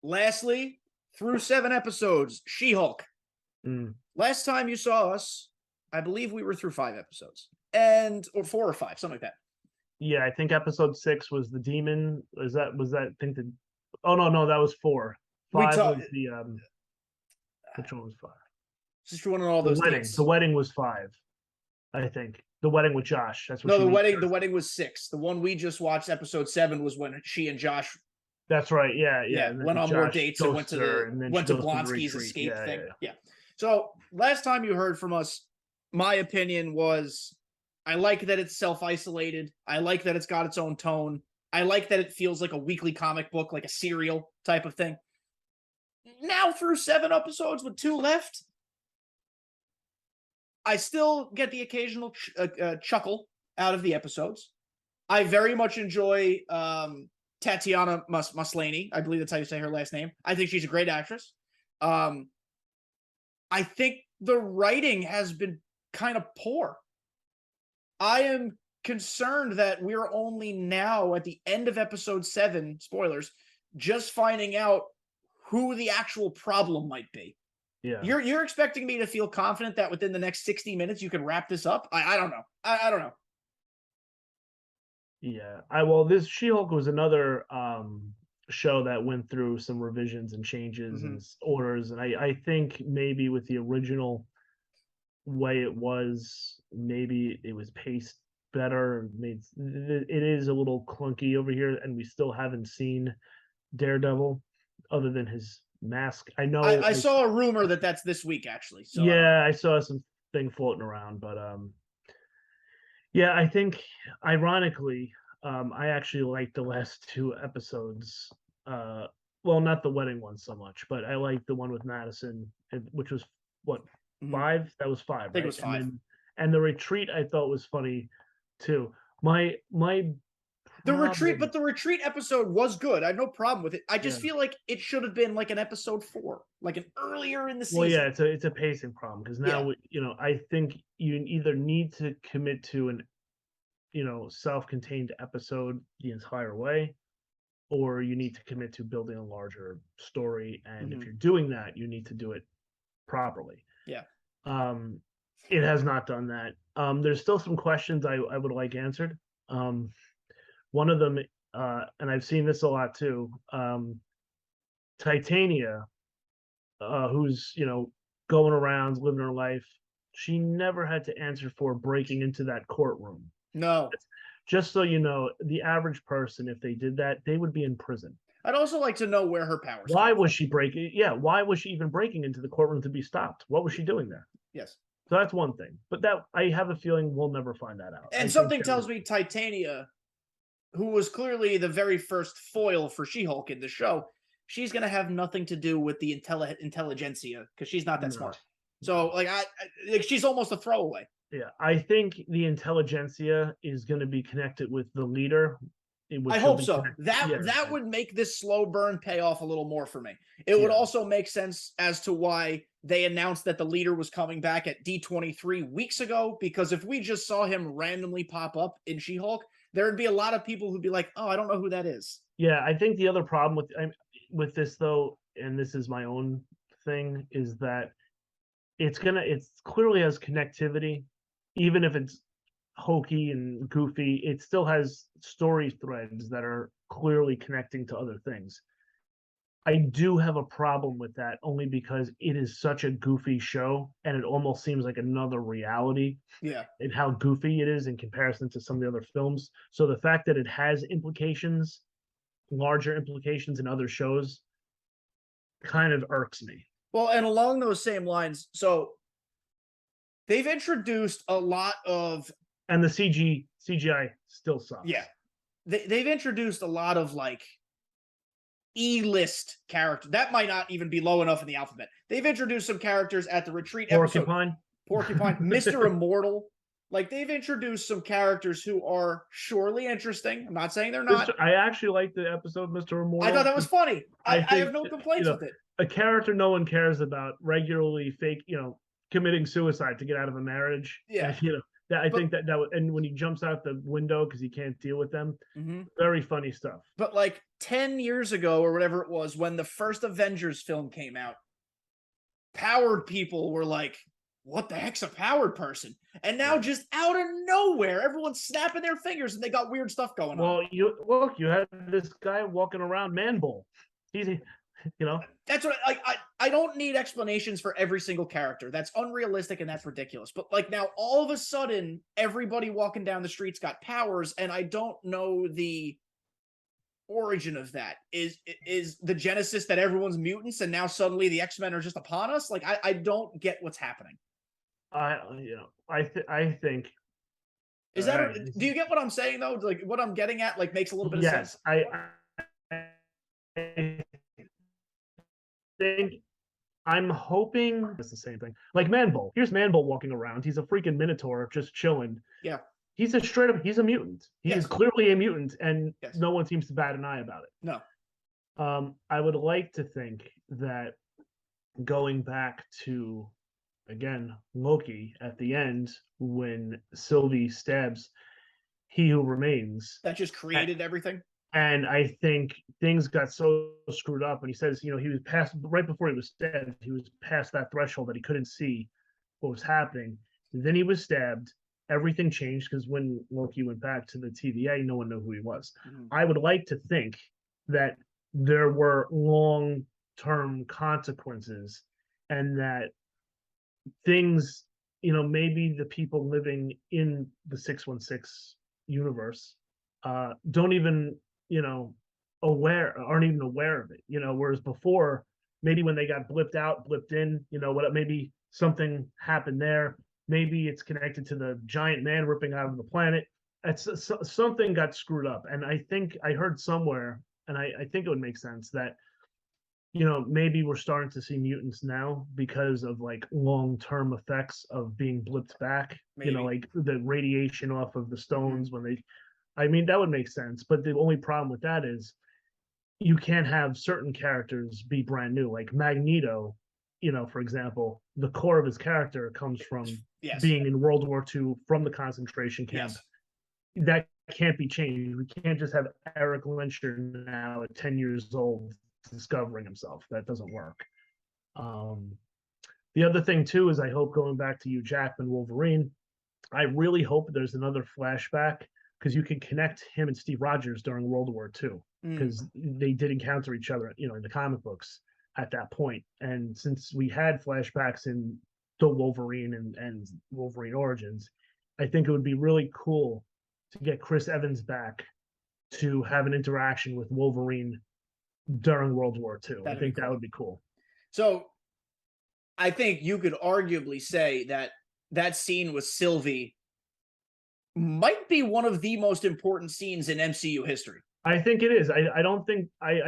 Lastly, through 7 episodes, She-Hulk. Last time you saw us, I believe we were through 5 episodes, or 4 or 5, something like that. Yeah, I think episode 6 was the demon. Was that? I think the. Oh no, that was 4. 5 was the which one was 5? Just one of all those dates. The wedding was 5, I think. The wedding with Josh. That's what. No, the wedding was 6. The one we just watched, episode 7, was when she and Josh. That's right. Yeah. Went on more dates and went to Blonsky's escape thing. Yeah. So last time you heard from us, my opinion was, I like that it's self-isolated. I like that it's got its own tone. I like that it feels like a weekly comic book, like a serial type of thing. Now through 7 episodes with 2 left, I still get the occasional chuckle out of the episodes. I very much enjoy Tatiana Maslany. I believe that's how you say her last name. I think she's a great actress. I think the writing has been kind of poor. I am concerned that we're only now at the end of episode 7, spoilers, just finding out who the actual problem might be. Yeah. You're expecting me to feel confident that within the next 60 minutes you can wrap this up? I don't know. I don't know. Yeah. Well, this She-Hulk was another show that went through some revisions and changes and orders, and I think maybe with the original way it was, maybe it was paced better. It is a little clunky over here, and we still haven't seen Daredevil other than his mask. I know I saw a rumor that that's this week actually. So I saw some thing floating around, but yeah, I think ironically, I actually liked the last two episodes. Well, not the wedding one so much, but I liked the one with Madison, which was what, five? That was five, I think it right? was five. And the retreat I thought was funny too. My The retreat, problem, but the retreat episode was good. I had no problem with it. I just yeah. feel like it should have been like an episode 4, like an earlier in the Well, yeah, season. it's a pacing problem because Yeah. now I think you either need to commit to an self-contained episode the entire way, or you need to commit to building a larger story. And if you're doing that, you need to do it properly. Yeah. It has not done that. There's still some questions I would like answered. One of them, and I've seen this a lot too. Titania, who's going around living her life, she never had to answer for breaking into that courtroom. No. Just so you know, the average person, if they did that, they would be in prison. I'd also like to know where her powers. Why was she breaking? Yeah, why was she even breaking into the courtroom to be stopped? What was she doing there? Yes. So that's one thing. But that, I have a feeling we'll never find that out. And something tells me Titania, who was clearly the very first foil for She-Hulk in the show, she's going to have nothing to do with the intelligentsia because she's not that smart. So, like, she's almost a throwaway. Yeah, I think the intelligentsia is going to be connected with the leader. I hope so. That would make this slow burn pay off a little more for me. It would also make sense as to why they announced that the leader was coming back at D23 weeks ago, because if we just saw him randomly pop up in She-Hulk, there would be a lot of people who'd be like, oh, I don't know who that is. Yeah, I think the other problem with this, though, and this is my own thing, is that it's clearly has connectivity, even if it's hokey and goofy. It still has story threads that are clearly connecting to other things. I do have a problem with that only because it is such a goofy show and it almost seems like another reality. Yeah. And how goofy it is in comparison to some of the other films. So the fact that it has implications, larger implications in other shows, kind of irks me. Well, and along those same lines, so they've introduced a lot of, and the CGI still sucks. Yeah, they've introduced a lot of like E-list characters. That might not even be low enough in the alphabet. They've introduced some characters at the retreat episode. Porcupine, Mr. Immortal. Like, they've introduced some characters who are surely interesting. I'm not saying they're not. I actually like the episode Mr. Immortal. I thought that was funny. I have no complaints with it. A character no one cares about, regularly committing suicide to get out of a marriage. Yeah. And, I think that and when he jumps out the window because he can't deal with them, very funny stuff. But like 10 years ago or whatever it was, when the first Avengers film came out, powered people were like, what the heck's a powered person? And now just out of nowhere, everyone's snapping their fingers and they got weird stuff going on. Well, you had this guy walking around Man-Bull. He's, That's what I don't need explanations for every single character. That's unrealistic and that's ridiculous. But like now all of a sudden, everybody walking down the streets got powers, and I don't know the origin of that. Is the genesis that everyone's mutants and now suddenly the X-Men are just upon us? Like I don't get what's happening. I think. Is that do you get what I'm saying though? Like what I'm getting at like makes a little bit of sense. I think I'm hoping it's the same thing. Like Man-Bull. Here's Man-Bull walking around. He's a freaking Minotaur just chilling. Yeah. He's he's a mutant. He is clearly a mutant, and no one seems to bat an eye about it. No. I would like to think that going back to, again, Loki at the end, when Sylvie stabs He Who Remains. That just created everything? And I think things got so screwed up. And he says, he was past right before he was stabbed. He was past that threshold that he couldn't see what was happening. And then he was stabbed. Everything changed because when Loki went back to the TVA, no one knew who he was. Mhm. I would like to think that there were long-term consequences, and that things, maybe the people living in the 616 universe don't even, aren't even aware of it. Whereas before, maybe when they got blipped out, blipped in, what, maybe something happened there. Maybe it's connected to the giant man ripping out of the planet. Something got screwed up. And I think I heard somewhere, and I think it would make sense that maybe we're starting to see mutants now because of like long-term effects of being blipped back, Maybe. like the radiation off of the stones Mm-hmm. when I mean, that would make sense. But the only problem with that is you can't have certain characters be brand new. Like Magneto, for example, the core of his character comes from Yes. being in World War II from the concentration camp. Yes. That can't be changed. We can't just have Eric Lyncher now at 10 years old discovering himself. That doesn't work. The other thing too is I hope, going back to Hugh Jackman Wolverine, I really hope there's another flashback because you can connect him and Steve Rogers during World War II because they did encounter each other, in the comic books at that point. And since we had flashbacks in the Wolverine and Wolverine Origins, I think it would be really cool to get Chris Evans back to have an interaction with Wolverine during World War II. I think that would be cool. So I think you could arguably say that scene with Sylvie might be one of the most important scenes in MCU history. I think it is. I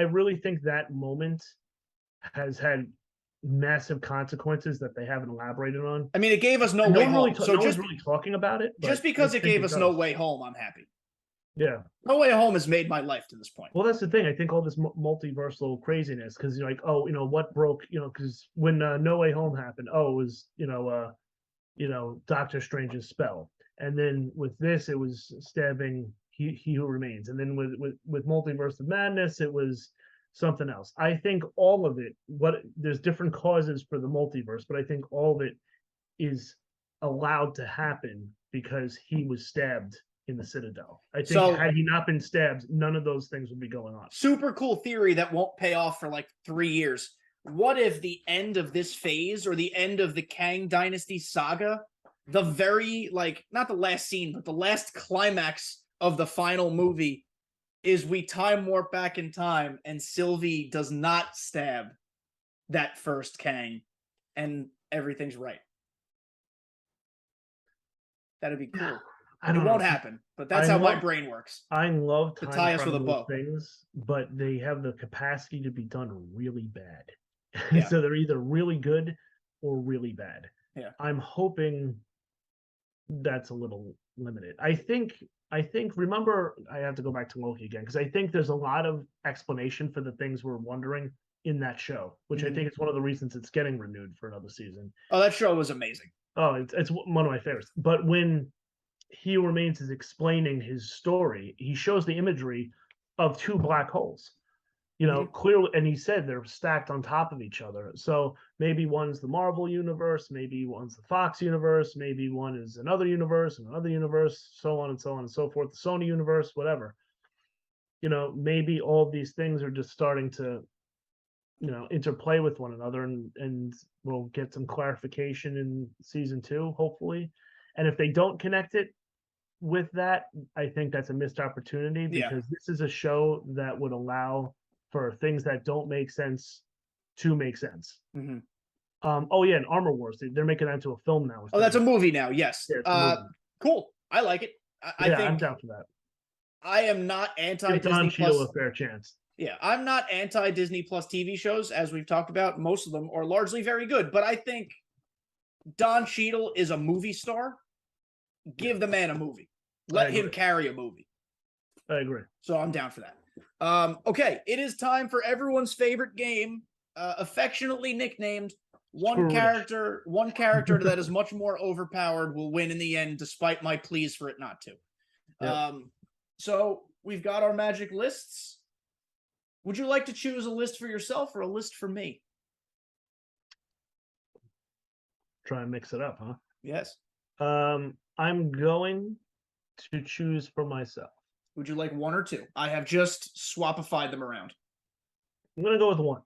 really think that moment has had massive consequences that they haven't elaborated on. I mean, it gave us No Way Home. So no one's really talking about it. Just because it gave us No Way Home, I'm happy. Yeah. No Way Home has made my life to this point. Well, that's the thing. I think all this multiversal craziness, because you're like, oh, what broke, because when No Way Home happened, it was, Doctor Strange's spell. And then with this, it was stabbing He Who Remains. And then with Multiverse of Madness, it was something else. I think all of it, there's different causes for the multiverse, but I think all of it is allowed to happen because he was stabbed in the Citadel. I think had he not been stabbed, none of those things would be going on. Super cool theory that won't pay off for like 3 years. What if the end of this phase or the end of the Kang Dynasty saga, the very, not the last scene, but the last climax of the final movie is we time warp back in time and Sylvie does not stab that first Kang and everything's right? That'd be cool. It won't happen, but that's how my brain works. I love to tie us with a bow. Things, but they have the capacity to be done really bad. Yeah. So they're either really good or really bad. Yeah. I'm hoping that's a little limited. I think remember, I have to go back to Loki again because I think there's a lot of explanation for the things we're wondering in that show, which I think is one of the reasons it's getting renewed for another season. Oh, that show was amazing. Oh, it's one of my favorites. But when He Who Remains is explaining his story, he shows the imagery of two black holes, clearly, and he said they're stacked on top of each other. So maybe one's the Marvel universe, maybe one's the Fox universe, maybe one is another universe, so on and so on and so forth, the Sony universe, whatever. Maybe all these things are just starting to, interplay with one another, and we'll get some clarification in season 2, hopefully. And if they don't connect it with that, I think that's a missed opportunity because this is a show that would allow for things that don't make sense to make sense. Mm-hmm. And Armor Wars, they're making that into a film now. Oh, that's a movie now. Yes. Yeah, cool. I like it. I think I'm down for that. I am not anti Disney Don Plus. Cheadle a fair chance. Yeah, I'm not anti Disney Plus TV shows, as we've talked about. Most of them are largely very good, but I think Don Cheadle is a movie star. Give the man a movie. Let him carry a movie. I agree. So I'm down for that. Okay, it is time for everyone's favorite game, affectionately nicknamed one character that is much more overpowered will win in the end, despite my pleas for it not to. Yep. So we've got our magic lists. Would you like to choose a list for yourself or a list for me? Try and mix it up, huh? Yes. I'm going to choose for myself. Would you like one or two? I have just swapified them around. I'm gonna go with one.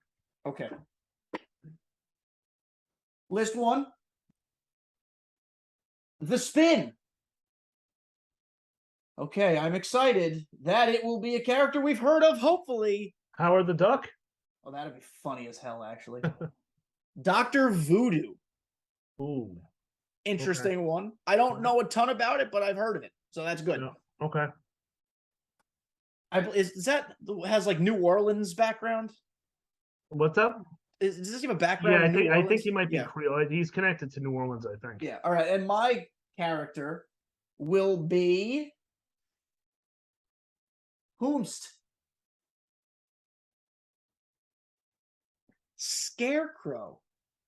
Okay. List one. The Spin. Okay, I'm excited that it will be a character we've heard of, hopefully. Howard the Duck? Oh, that'd be funny as hell, actually. Doctor Voodoo. Ooh. Interesting one. I don't know a ton about it, but I've heard of it, so that's good. Yeah. Okay. Is that has like New Orleans background? What's up? Does this have a background? Yeah, in I think he might be yeah. Creole. He's connected to New Orleans, I think. Yeah. All right. And my character will be Whomst. Scarecrow.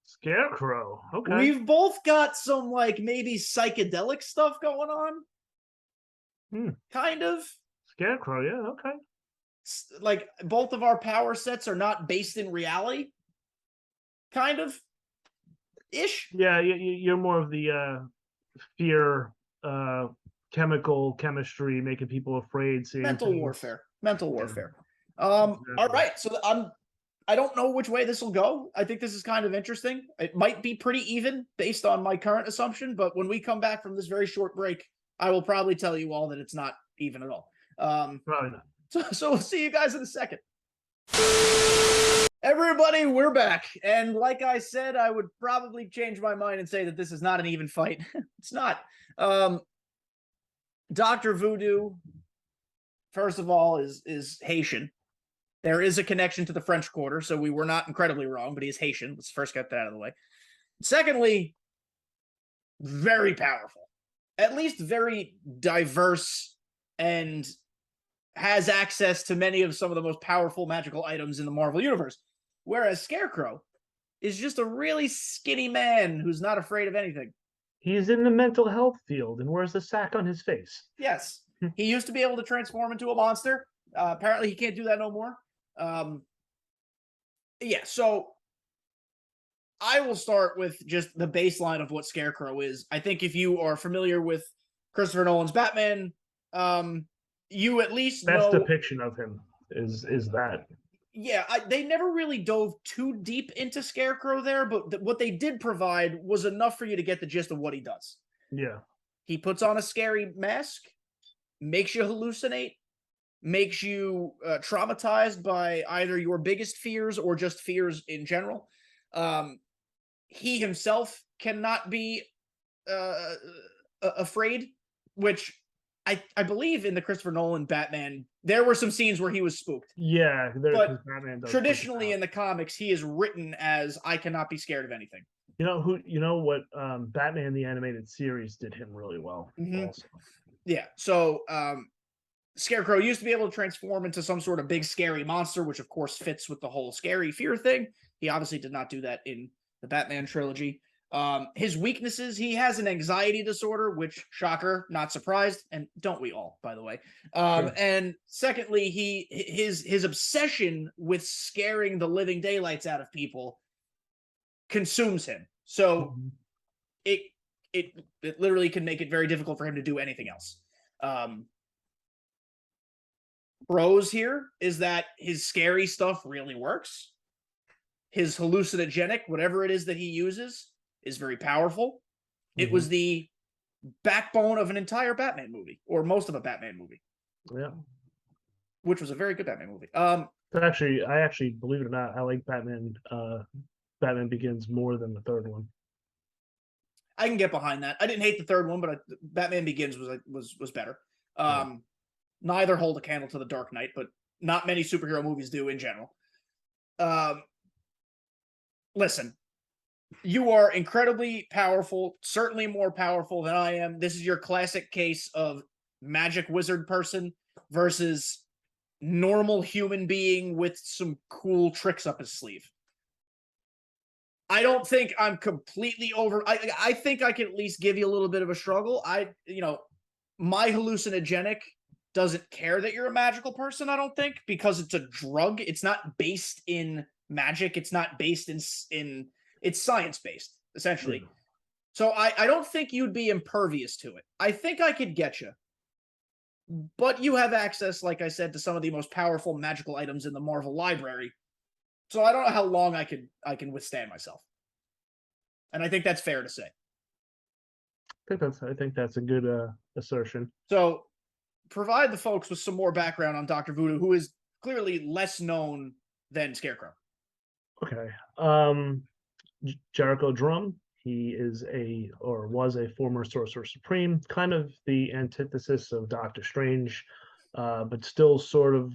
Scarecrow. Okay. We've both got some like maybe psychedelic stuff going on. Kind of. Scarecrow, yeah, okay. Like both of our power sets are not based in reality. Kind of. Ish. Yeah, you're more of the fear, chemistry, making people afraid. Mental warfare. Mental warfare. All right. So I don't know which way this will go. I think this is kind of interesting. It might be pretty even based on my current assumption, but when we come back from this very short break, I will probably tell you all that it's not even at all. Probably not. So we'll see you guys in a second. Everybody, we're back. And like I said, I would probably change my mind and say that this is not an even fight. It's not. Doctor Voodoo, first of all, is Haitian. There is a connection to the French Quarter, so we were not incredibly wrong, but he is Haitian. Let's first get that out of the way. Secondly, very powerful. At least very diverse and has access to many of some of the most powerful magical items in the Marvel Universe. Whereas Scarecrow is just a really skinny man who's not afraid of anything. He's in the mental health field and wears a sack on his face. Yes. He used to be able to transform into a monster. Apparently he can't do that no more. Yeah, so I will start with just the baseline of what Scarecrow is. I think if you are familiar with Christopher Nolan's Batman, you at least best know... depiction of him is that. Yeah, they never really dove too deep into Scarecrow there, but what they did provide was enough for you to get the gist of what he does. Yeah. He puts on a scary mask, makes you hallucinate, makes you traumatized by either your biggest fears or just fears in general. He himself cannot be afraid, which I believe in the Christopher Nolan Batman, there were some scenes where he was spooked. Yeah, but traditionally in the comics, he is written as I cannot be scared of anything. You know what? Batman the Animated Series did him really well. Also. Yeah. So Scarecrow used to be able to transform into some sort of big scary monster, which of course fits with the whole scary fear thing. He obviously did not do that in the Batman trilogy. His weaknesses, he has an anxiety disorder, which, shocker, not surprised, and don't we all, by the way. Sure. And secondly, his obsession with scaring the living daylights out of people consumes him. So it literally can make it very difficult for him to do anything else. Pros here is that his scary stuff really works. His hallucinogenic, whatever it is that he uses, is very powerful. It was the backbone of an entire Batman movie, or most of a Batman movie. Yeah. Which was a very good Batman movie. I actually, believe it or not, I like Batman Begins more than the third one. I can get behind that. I didn't hate the third one, but Batman Begins was better. Neither hold a candle to the Dark Knight, but not many superhero movies do in general. Listen, you are incredibly powerful, certainly more powerful than I am. This is your classic case of magic wizard person versus normal human being with some cool tricks up his sleeve. I don't think I'm completely over. I think I can at least give you a little bit of a struggle. My hallucinogenic doesn't care that you're a magical person, I don't think, because it's a drug. It's not based in magic. It's not based in it's science based, Yeah. essentially. So I don't think you'd be impervious to it. I think I could get you. But you have access, like I said, to some of the most powerful magical items in the Marvel library. So I don't know how long I can withstand myself. And I think that's fair to say. I think that's a good assertion. So provide the folks with some more background on Doctor Voodoo, who is clearly less known than Scarecrow. Okay. Jericho Drum. He is or was a former Sorcerer Supreme, kind of the antithesis of Doctor Strange, but still sort of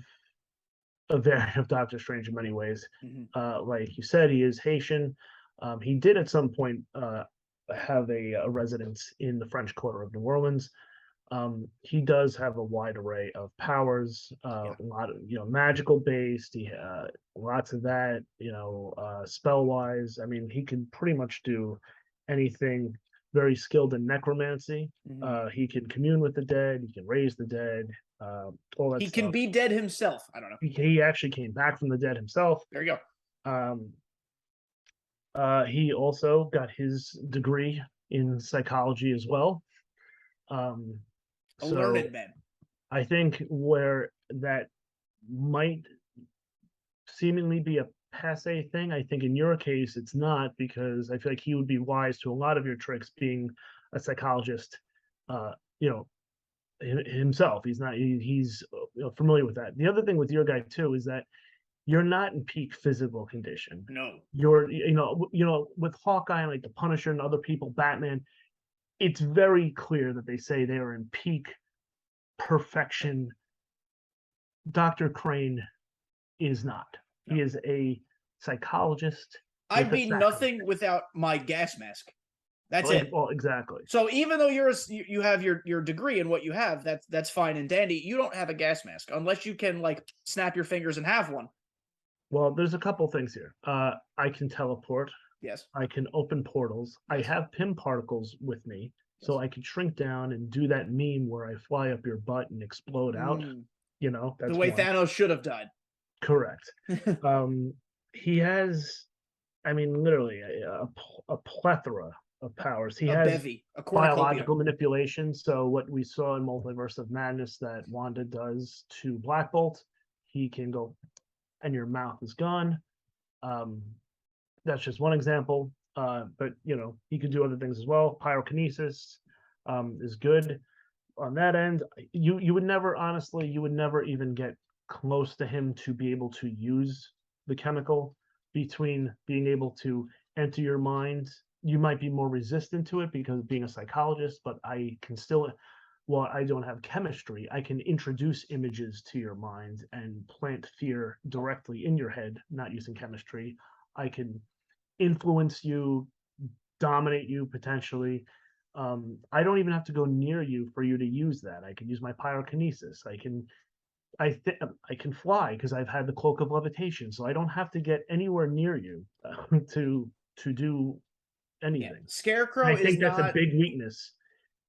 a variant of Doctor Strange in many ways. Like you said, he is Haitian. He did at some point have a residence in the French Quarter of New Orleans. He does have a wide array of powers, a lot of magical based. He lots of that, spell wise. I mean, he can pretty much do anything. Very skilled in necromancy. He can commune with the dead. He can raise the dead. All that He stuff. can be dead himself. I don't know. He actually came back from the dead himself. There you go. He also got his degree in psychology as well. A learned man. I think where that might seemingly be a passe thing, I think in your case it's not, because I feel like he would be wise to a lot of your tricks, being a psychologist, himself. He's not. He's familiar with that. The other thing with your guy too is that you're not in peak physical condition. No. You're, with Hawkeye and like the Punisher and other people, Batman, it's very clear that they say they are in peak perfection. Dr. Crane is not. No. He is a psychologist. I'd be nothing without my gas mask. That's it. Well, exactly. So even though you have your degree in what you have, that's fine and dandy. You don't have a gas mask unless you can like snap your fingers and have one. Well, there's a couple things here. I can teleport. Yes. I can open portals. Yes. I have Pym particles with me, so I can shrink down and do that meme where I fly up your butt and explode out. That's the way Thanos should have died. Correct. He has, I mean, literally a plethora of powers. He has bevy, biological manipulation. So what we saw in Multiverse of Madness that Wanda does to Black Bolt, he can go, and your mouth is gone. That's just one example. But he could do other things as well. Pyrokinesis is good on that end. You would never, honestly, even get close to him to be able to use the chemical. Between being able to enter your mind, you might be more resistant to it because being a psychologist, but I can still, while I don't have chemistry, I can introduce images to your mind and plant fear directly in your head, not using chemistry. I can influence you, dominate you potentially. I don't even have to go near you for you to use that. I can use my pyrokinesis. I can fly because I've had the cloak of levitation, so I don't have to get anywhere near you to do anything. Yeah. Scarecrow I think that's a big weakness,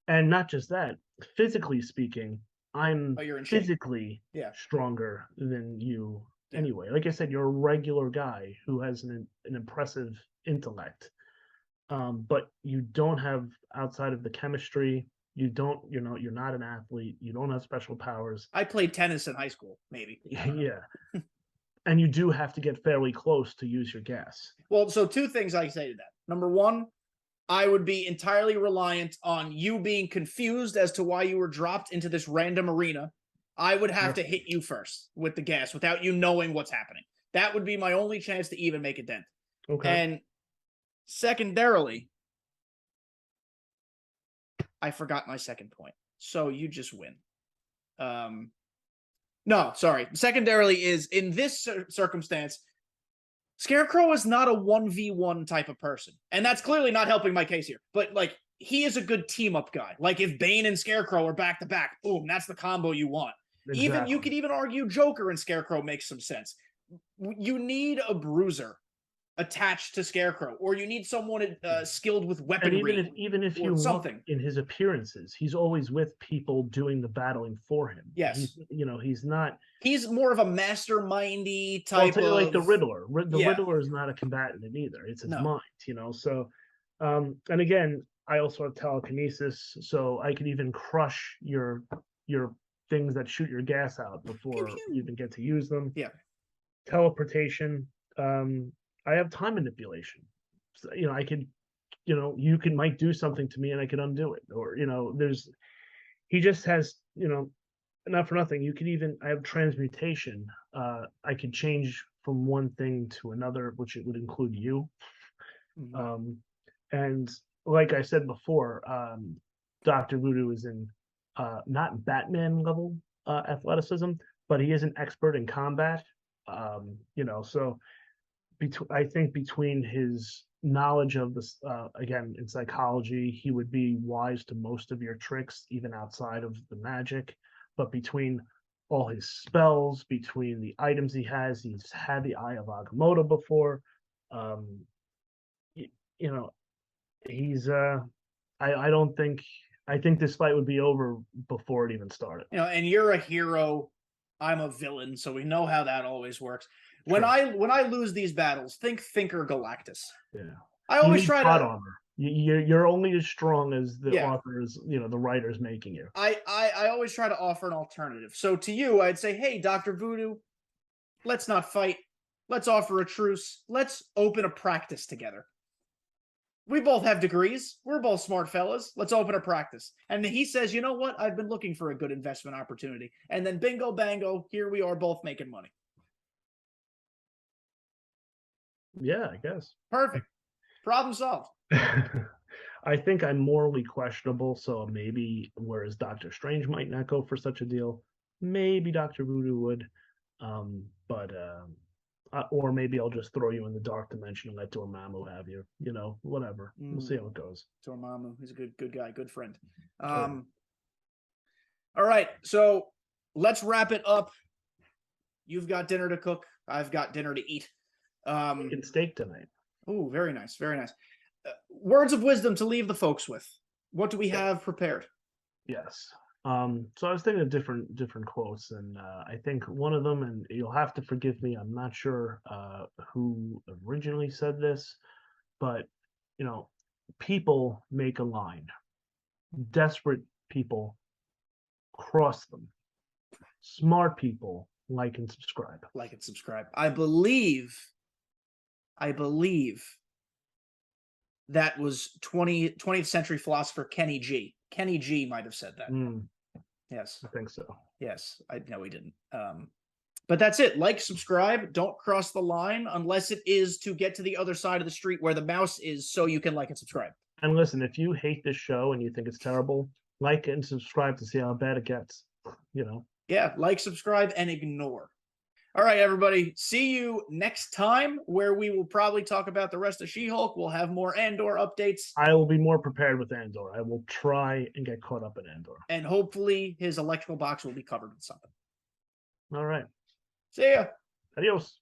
and not just that. Physically speaking, I'm physically stronger than you anyway. Like I said, you're a regular guy who has an impressive intellect, but you don't have, outside of the chemistry. You're not an athlete. You don't have special powers. I played tennis in high school, maybe. Yeah. And you do have to get fairly close to use your gas. Well, so two things I say to that. Number one, I would be entirely reliant on you being confused as to why you were dropped into this random arena. I would have to hit you first with the gas without you knowing what's happening. That would be my only chance to even make a dent. Okay. And secondarily, I forgot my second point. So you just win. No, sorry. Secondarily is, in this circumstance, Scarecrow is not a 1v1 type of person. And that's clearly not helping my case here. But, like, he is a good team-up guy. Like, if Bane and Scarecrow are back-to-back, boom, that's the combo you want. Exactly. You could even argue Joker and Scarecrow makes some sense. You need a bruiser. attached to Scarecrow, or you need someone skilled with And weaponry. even if or you look something. in his appearances, he's always with people doing the battling for him. Yes. He's not. He's more of a mastermindy Well, type of like the Riddler. The Yeah. Riddler is not a combatant either. It's his No. mind, So, and again, I also have telekinesis, so I could even crush your things that shoot your gas out before you even get to use them. Yeah. Teleportation. I have time manipulation. So, I could, you might do something to me and I could undo it. Or, he just has, not for nothing. I have transmutation. I could change from one thing to another, which it would include you. Mhm. And like I said before, Doctor Voodoo is in not Batman level athleticism, but he is an expert in combat. So I think between his knowledge of this, again, in psychology, he would be wise to most of your tricks, even outside of the magic. But between all his spells, between the items he's had the Eye of Agamotto before. You know, he's I don't think I think this fight would be over before it even started. And you're a hero, I'm a villain, so we know how that always works. When Sure. I lose these battles, think Thinker Galactus. Yeah. I always try plot to armor. You're only as strong as the Yeah. authors, the writers making you. I always try to offer an alternative. So to you, I'd say, hey, Dr. Voodoo, let's not fight. Let's offer a truce. Let's open a practice together. We both have degrees. We're both smart fellas. Let's open a practice. And he says, you know what? I've been looking for a good investment opportunity. And then bingo bango, here we are both making money. Yeah, I guess. Perfect. Problem solved. I think I'm morally questionable, so maybe whereas Doctor Strange might not go for such a deal, maybe Doctor Voodoo would. But or maybe I'll just throw you in the dark dimension and let Dormammu have you. Whatever. We'll see how it goes. Dormammu, he's a good guy, good friend. All right, so let's wrap it up. You've got dinner to cook. I've got dinner to eat. Making steak tonight. Oh, very nice, very nice. Words of wisdom to leave the folks with. What do we have prepared? Yes. So I was thinking of different quotes, and I think one of them, and you'll have to forgive me, I'm not sure who originally said this, but people make a line. Desperate people cross them. Smart people like and subscribe. Like and subscribe. I believe that was 20th century philosopher Kenny G. Kenny G might have said that. Yes. I think so. Yes. No, he didn't. But that's it. Like, subscribe. Don't cross the line unless it is to get to the other side of the street where the mouse is so you can like and subscribe. And listen, if you hate this show and you think it's terrible, like and subscribe to see how bad it gets. Yeah, like, subscribe, and ignore. All right, everybody. See you next time, where we will probably talk about the rest of She-Hulk. We'll have more Andor updates. I will be more prepared with Andor. I will try and get caught up in Andor. And hopefully his electrical box will be covered with something. All right. See ya. Adios.